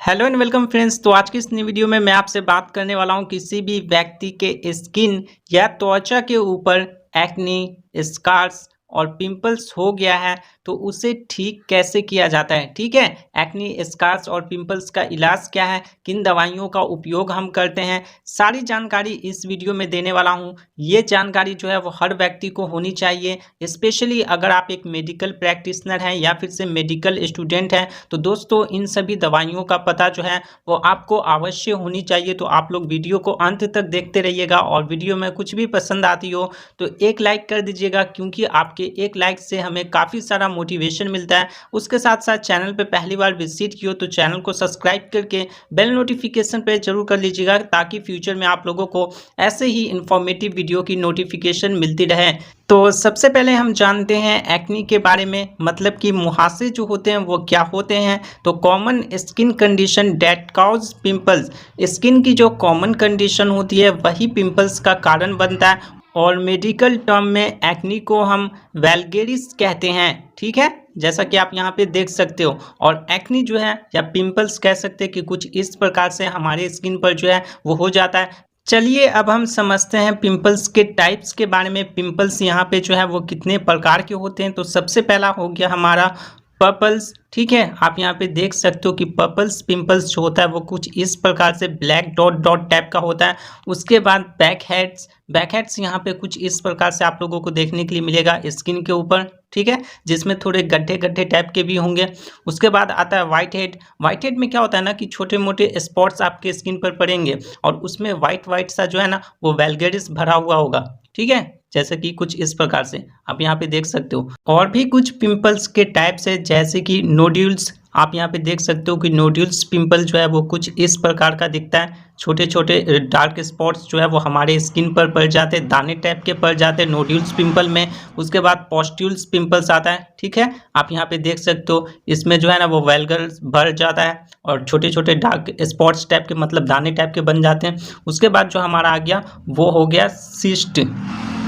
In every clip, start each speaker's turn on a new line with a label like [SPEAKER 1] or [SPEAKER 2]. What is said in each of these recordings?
[SPEAKER 1] Hello and welcome friends. तो आज की इस नई वीडियो में मैं आपसे बात करने वाला हूं किसी भी व्यक्ति के स्किन या त्वचा के ऊपर एक्ने, स्कार्स और पिंपल्स हो गया है तो उसे ठीक कैसे किया जाता है। ठीक है, एक्ने, स्कार्स और पिंपल्स का इलाज क्या है, किन दवाइयों का उपयोग हम करते हैं, सारी जानकारी इस वीडियो में देने वाला हूं। ये जानकारी जो है वो हर व्यक्ति को होनी चाहिए, स्पेशली अगर आप एक मेडिकल प्रैक्टिशनर हैं या फिर से मेडिकल स्टूडेंट हैं। तो दोस्तों इन सभी दवाइयों का पता जो है वो आपको अवश्य होनी चाहिए। तो आप लोग वीडियो को अंत तक देखते रहिएगा और वीडियो में कुछ भी पसंद आती हो तो एक लाइक कर दीजिएगा, क्योंकि आपके एक लाइक से हमें काफ़ी सारा मोटिवेशन मिलता है। उसके साथ साथ चैनल पे पहली बार विजिट किया तो चैनल को सब्सक्राइब करके बेल नोटिफिकेशन पे जरूर कर लीजिएगा, ताकि फ्यूचर में आप लोगों को ऐसे ही इंफॉर्मेटिव वीडियो की नोटिफिकेशन मिलती रहे। तो सबसे पहले हम जानते हैं एक्ने के बारे में, मतलब कि मुहासे जो होते हैं वो क्या होते हैं। तो common skin condition date cause pimples, skin की जो कॉमन कंडीशन होती है वही पिंपल्स का कारण बनता है। और मेडिकल टर्म में एक्ने को हम वैल्गेरिस कहते हैं। ठीक है, जैसा कि आप यहाँ पे देख सकते हो। और एक्ने जो है या पिंपल्स कह सकते हैं कि कुछ इस प्रकार से हमारे स्किन पर जो है वो हो जाता है। चलिए अब हम समझते हैं पिंपल्स के टाइप्स के बारे में। पिंपल्स यहाँ पे जो है वो कितने प्रकार के होते हैं। तो सबसे पहला हो गया हमारा पर्पल्स। ठीक है, आप यहाँ पे देख सकते हो कि पर्पल्स पिंपल्स जो होता है वो कुछ इस प्रकार से ब्लैक डॉट डॉट टाइप का होता है। उसके बाद बैक हेड्स यहाँ पे कुछ इस प्रकार से आप लोगों को देखने के लिए मिलेगा स्किन के ऊपर। ठीक है, जिसमें थोड़े गड्ढे गड्ढे टाइप के भी होंगे। उसके बाद आता है वाइट हेड में क्या होता है ना कि छोटे मोटे स्पॉट्स आपके स्किन पर पड़ेंगे और उसमें वाइट वाइट सा जो है ना वो वैल्गेरिस भरा हुआ होगा। ठीक है, जैसे कि कुछ इस प्रकार से आप यहाँ पे देख सकते हो। और भी कुछ पिंपल्स के टाइप्स है, जैसे कि नोड्यूल्स। आप यहाँ पे देख सकते हो कि नोड्यूल्स पिंपल जो है वो कुछ इस प्रकार का दिखता है। छोटे छोटे डार्क स्पॉट्स जो है वो हमारे स्किन पर पड़ जाते हैं, दाने टाइप के पड़ जाते हैं नोड्यूल्स पिंपल में। उसके बाद पॉस्ट्यूल्स पिंपल्स आता है। ठीक है, आप यहाँ पे देख सकते हो इसमें जो है ना वो वैल्गर्स भर जाता है और छोटे छोटे डार्क स्पॉट्स टाइप के, मतलब दाने टाइप के बन जाते हैं। उसके बाद जो हमारा आ गया वो हो गया सिस्ट।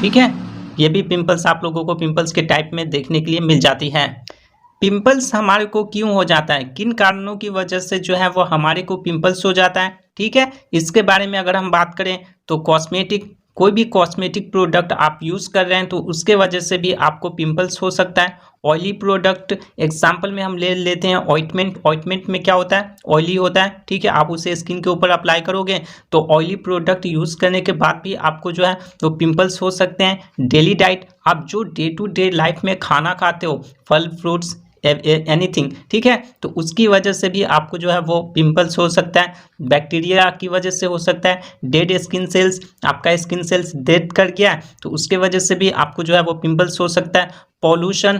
[SPEAKER 1] ठीक है, ये भी पिंपल्स आप लोगों को पिंपल्स के टाइप में देखने के लिए मिल जाती है। पिंपल्स हमारे को क्यों हो जाता है, किन कारणों की वजह से जो है वो हमारे को पिंपल्स हो जाता है। ठीक है, इसके बारे में अगर हम बात करें तो कोई भी कॉस्मेटिक प्रोडक्ट आप यूज़ कर रहे हैं तो उसके वजह से भी आपको पिंपल्स हो सकता है। ऑयली प्रोडक्ट एग्जांपल में हम ले लेते हैं ऑइंटमेंट में क्या होता है, ऑयली होता है। ठीक है, आप उसे स्किन के ऊपर अप्लाई करोगे तो ऑयली प्रोडक्ट यूज़ करने के बाद भी आपको जो है वो पिंपल्स हो सकते हैं। डेली डाइट, आप जो डे टू डे लाइफ में खाना खाते हो, फल फ्रूट्स एनीथिंग, ठीक है, तो उसकी वजह से भी आपको जो है वो पिंपल्स हो सकता है। बैक्टीरिया की वजह से हो सकता है। डेड स्किन सेल्स, आपका स्किन सेल्स डेड कर गया तो उसके वजह से भी आपको जो है वो पिंपल्स हो सकता है। पॉल्यूशन,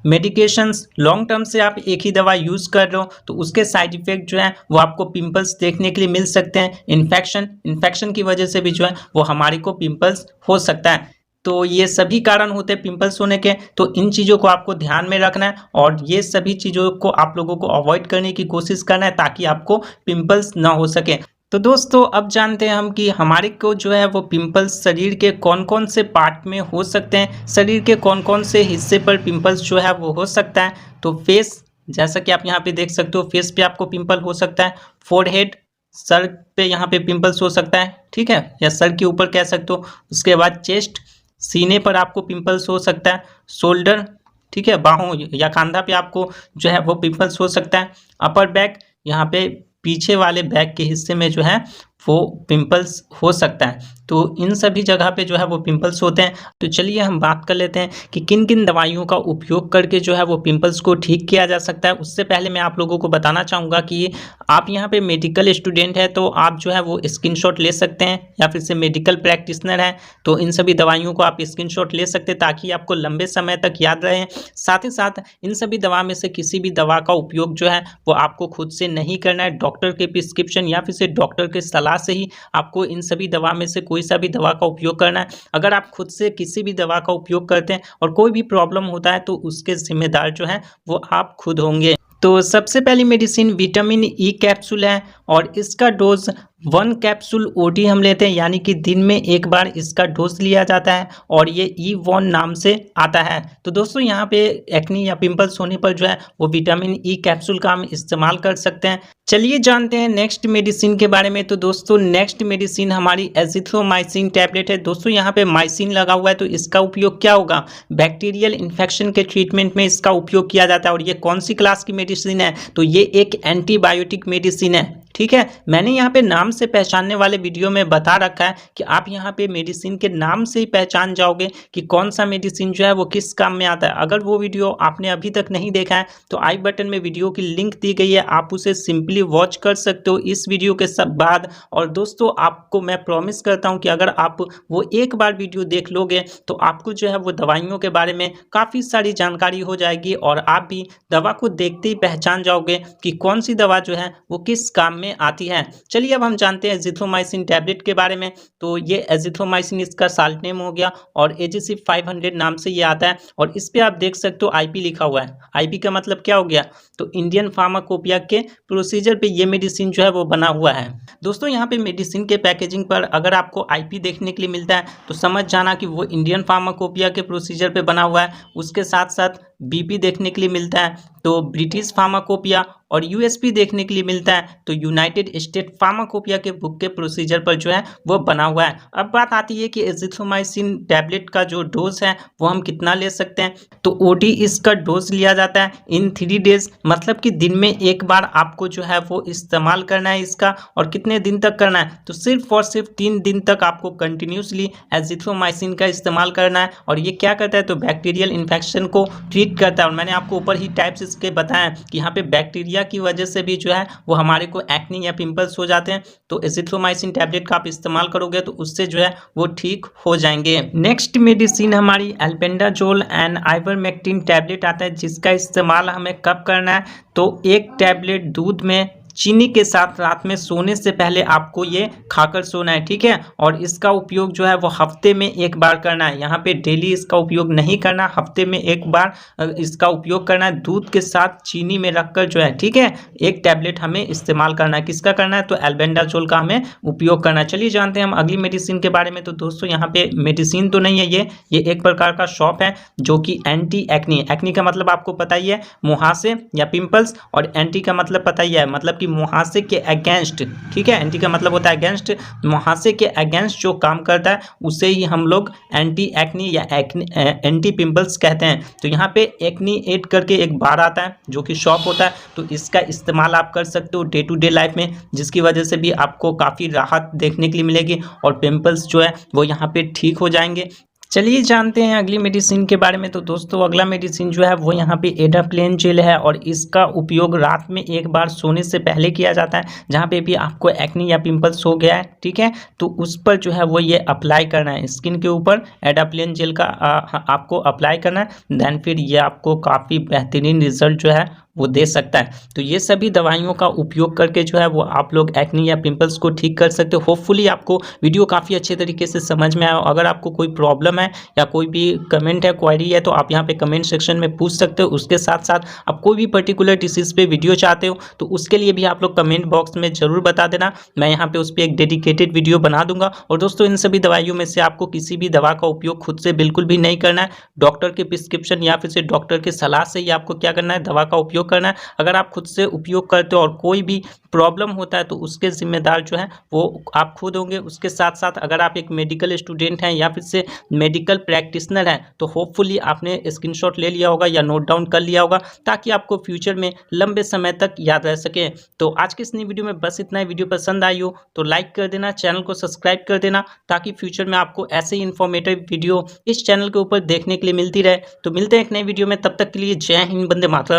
[SPEAKER 1] मेडिकेशंस, लॉन्ग टर्म से आप एक ही दवा यूज़ कर रहे हो तो उसके साइड इफेक्ट जो है वो आपको पिंपल्स देखने के लिए मिल सकते हैं। इन्फेक्शन की वजह से भी जो है वो हमारे को पिंपल्स हो सकता है। तो ये सभी कारण होते हैं पिंपल्स होने के। तो इन चीज़ों को आपको ध्यान में रखना है और ये सभी चीज़ों को आप लोगों को अवॉइड करने की कोशिश करना है ताकि आपको पिंपल्स ना हो सके। तो दोस्तों अब जानते हैं हम कि हमारे को जो है वो पिंपल्स शरीर के कौन कौन से पार्ट में हो सकते हैं, शरीर के कौन कौन से हिस्से पर पिंपल्स जो है वो हो सकता है। तो फेस, जैसा कि आप यहाँ पे देख सकते हो, फेस पे आपको पिंपल हो सकता है। फोरहेड, सर पे यहाँ पे पिंपल्स हो सकता है। ठीक है, या सर के ऊपर कह सकते हो। उसके बाद चेस्ट, सीने पर आपको पिंपल्स हो सकता है। शोल्डर, ठीक है, बाहों या कंधा पे आपको जो है वो पिंपल्स हो सकता है। अपर बैक, यहाँ पे पीछे वाले बैक के हिस्से में जो है वो पिंपल्स हो सकता है। तो इन सभी जगह पे जो है वो पिंपल्स होते हैं। तो चलिए हम बात कर लेते हैं कि किन किन दवाइयों का उपयोग करके जो है वो पिंपल्स को ठीक किया जा सकता है। उससे पहले मैं आप लोगों को बताना चाहूँगा कि आप यहाँ पे मेडिकल स्टूडेंट है तो आप जो है वो स्क्रीनशॉट ले सकते हैं, या फिर से मेडिकल प्रैक्टिशनर है तो इन सभी दवाइयों को आप स्क्रीनशॉट ले सकते हैं ताकि आपको लंबे समय तक याद रहे। साथ ही साथ इन सभी दवा में से किसी भी दवा का उपयोग जो है वो आपको खुद से नहीं करना है। डॉक्टर के प्रिस्क्रिप्शन या फिर से डॉक्टर के सलाह से ही आपको इन सभी दवा में से कोई सा भी दवा का उपयोग करना है। अगर आप खुद से किसी भी दवा का उपयोग करते हैं और कोई भी प्रॉब्लम होता है तो उसके जिम्मेदार जो है वो आप खुद होंगे। तो सबसे पहली मेडिसिन विटामिन ई कैप्सूल है और इसका डोज 1 कैप्सूल ओडी हम लेते हैं, यानी कि दिन में एक बार इसका डोज लिया जाता है और ये ई1 नाम से आता है। तो दोस्तों यहाँ पे एक्नी या पिंपल्स होने पर जो है वो विटामिन ई कैप्सूल का हम इस्तेमाल कर सकते हैं। चलिए जानते हैं नेक्स्ट मेडिसिन के बारे में। तो दोस्तों नेक्स्ट मेडिसिन हमारी एजिथ्रोमाइसिन टैबलेट है। दोस्तों यहाँ पे माइसिन लगा हुआ है, तो इसका उपयोग क्या होगा? बैक्टीरियल इन्फेक्शन के ट्रीटमेंट में इसका उपयोग किया जाता है। और ये कौन सी क्लास की मेडिसिन है? तो ये एक एंटीबायोटिक मेडिसिन है, ठीक है। मैंने यहाँ पे नाम से पहचानने वाले वीडियो में बता रखा है कि आप यहाँ पे मेडिसिन के नाम से ही पहचान जाओगे कि कौन सा मेडिसिन जो है वो किस काम में आता है। अगर वो वीडियो आपने अभी तक नहीं देखा है तो आई बटन में वीडियो की लिंक दी गई है, आप उसे सिंपली वॉच कर सकते हो इस वीडियो के सब बाद। और दोस्तों आपको मैं प्रॉमिस करता हूँ कि अगर आप वो एक बार वीडियो देख लोगे तो आपको जो है वो दवाइयों के बारे में काफ़ी सारी जानकारी हो जाएगी और आप भी दवा को देखते ही पहचान जाओगे कि कौन सी दवा जो है वो किस काम में आती है। चलिए अब हम जानते हैं एजिथ्रोमाइसिन टैबलेट के बारे में। तो ये एजिथ्रोमाइसिन इसका साल्ट नेम हो गया और एजीसी 500 नाम से ये आता है। और इस पे आप देख सकते हो आईपी लिखा हुआ है। आईपी का मतलब क्या हो गया? तो इंडियन फार्माकोपिया के प्रोसीजर पे ये मेडिसिन जो है वो बना हुआ है। दोस्तों यहाँ पे मेडिसिन के पैकेजिंग पर अगर आपको आईपी देखने के लिए मिलता है तो समझ जाना कि वो इंडियन फार्माकोपिया के प्रोसीजर पे बना हुआ है। उसके साथ साथ बीपी देखने के लिए मिलता है तो ब्रिटिश फार्माकोपिया, और यूएसपी देखने के लिए मिलता है तो यूनाइटेड स्टेट फार्माकोपिया के बुक के प्रोसीजर पर जो है वो बना हुआ है। अब बात आती है कि एजिथ्रोमाइसिन टैबलेट का जो डोज है वो हम कितना ले सकते हैं। तो ओडी इसका डोज लिया जाता है इन 3 डेज, मतलब कि दिन में एक बार आपको जो है वो इस्तेमाल करना है इसका। और कितने दिन तक करना है? तो सिर्फ और सिर्फ 3 दिन तक आपको कंटिन्यूसली एजिथ्रोमाइसिन का इस्तेमाल करना है। और ये क्या करता है? तो बैक्टीरियल इन्फेक्शन को ट्रीट करता है। और मैंने आपको ऊपर ही टाइप्स इसके बताया कि यहाँ पे बैक्टीरिया की वजह से भी जो है वो हमारे को एक्नी या पिंपल्स हो जाते हैं। तो एजिथ्रोमाइसिन टैबलेट का आप इस्तेमाल करोगे तो उससे जो है वो ठीक हो जाएंगे। नेक्स्ट मेडिसिन हमारी एल्बेंडाजोल एंड आइवरमेक्टिन टैबलेट आता है, जिसका इस्तेमाल हमें कब करना है? तो एक टैबलेट दूध में चीनी के साथ रात में सोने से पहले आपको ये खाकर सोना है, ठीक है। और इसका उपयोग जो है वो हफ्ते में एक बार करना है। यहाँ पे डेली इसका उपयोग नहीं करना, हफ्ते में एक बार इसका उपयोग करना है। दूध के साथ चीनी में रखकर जो है, ठीक है, एक टैबलेट हमें इस्तेमाल करना है। किसका करना है? तो एल्बेंडाजोल का हमें उपयोग करना है। चलिए जानते हैं हम अगली मेडिसिन के बारे में। तो दोस्तों यहाँ पे मेडिसिन तो नहीं है, ये एक प्रकार का शॉप है जो कि एंटी एक्नी, एक्नी का मतलब आपको पता ही है मुहासे या पिंपल्स, और एंटी का मतलब पता ही है, मतलब कि मुहासे के अगेंस्ट, ठीक है। एंटी का मतलब होता है अगेंस्ट, मुहासे के अगेंस्ट जो काम करता है उसे ही हम लोग एंटी एक्नी या एंटी पिंपल्स कहते हैं। तो यहाँ पे एक्नी एड करके एक बार आता है जो कि शॉप होता है, तो इसका इस्तेमाल आप कर सकते हो डे टू डे लाइफ में, जिसकी वजह से भी आपको काफ़ी राहत देखने के लिए मिलेगी और पिंपल्स जो है वो यहाँ पे ठीक हो जाएंगे। चलिए जानते हैं अगली मेडिसिन के बारे में। तो दोस्तों अगला मेडिसिन जो है वो यहाँ पे एडाप्लेन जेल है और इसका उपयोग रात में एक बार सोने से पहले किया जाता है। जहाँ पे भी आपको एक्नी या पिंपल्स हो गया है, ठीक है, तो उस पर जो है वो ये अप्लाई करना है स्किन के ऊपर। एडाप्लेन जेल का आपको अप्लाई करना है, देन फिर ये आपको काफ़ी बेहतरीन रिजल्ट जो है वो दे सकता है। तो ये सभी दवाइयों का उपयोग करके जो है वो आप लोग एक्नी या पिंपल्स को ठीक कर सकते हो। होपफुली आपको वीडियो काफ़ी अच्छे तरीके से समझ में आया। अगर आपको कोई प्रॉब्लम है या कोई भी कमेंट है, क्वेरी है, तो आप यहाँ पे कमेंट सेक्शन में पूछ सकते हो। उसके साथ साथ आप कोई भी पर्टिकुलर डिसीज़ पे वीडियो चाहते हो तो उसके लिए भी आप लोग कमेंट बॉक्स में ज़रूर बता देना, मैं यहाँ पर उस पर एक डेडिकेटेड वीडियो बना दूंगा। और दोस्तों इन सभी दवाइयों में से आपको किसी भी दवा का उपयोग खुद से बिल्कुल भी नहीं करना है। डॉक्टर के प्रिस्क्रिप्शन या फिर से डॉक्टर की सलाह से ही आपको क्या करना है, दवा का उपयोग करना है। अगर आप खुद से उपयोग करते हो और कोई भी प्रॉब्लम होता है तो उसके जिम्मेदार जो है वो आप खुद होंगे। उसके साथ साथ अगर आप एक मेडिकल स्टूडेंट हैं या फिर से मेडिकल प्रैक्टिशनर हैं तो होपफुली आपने स्क्रीनशॉट ले लिया होगा या नोट डाउन कर लिया होगा, ताकि आपको फ्यूचर में लंबे समय तक याद रह सके। तो आज की इस नई वीडियो में बस इतना ही। वीडियो पसंद आई हो तो लाइक कर देना, चैनल को सब्सक्राइब कर देना, ताकि फ्यूचर में आपको ऐसे ही इन्फॉर्मेटिव वीडियो इस चैनल के ऊपर देखने के लिए मिलती रहे। तो मिलते हैं एक नई वीडियो में, तब तक के लिए जय हिंद, वंदे मातरम।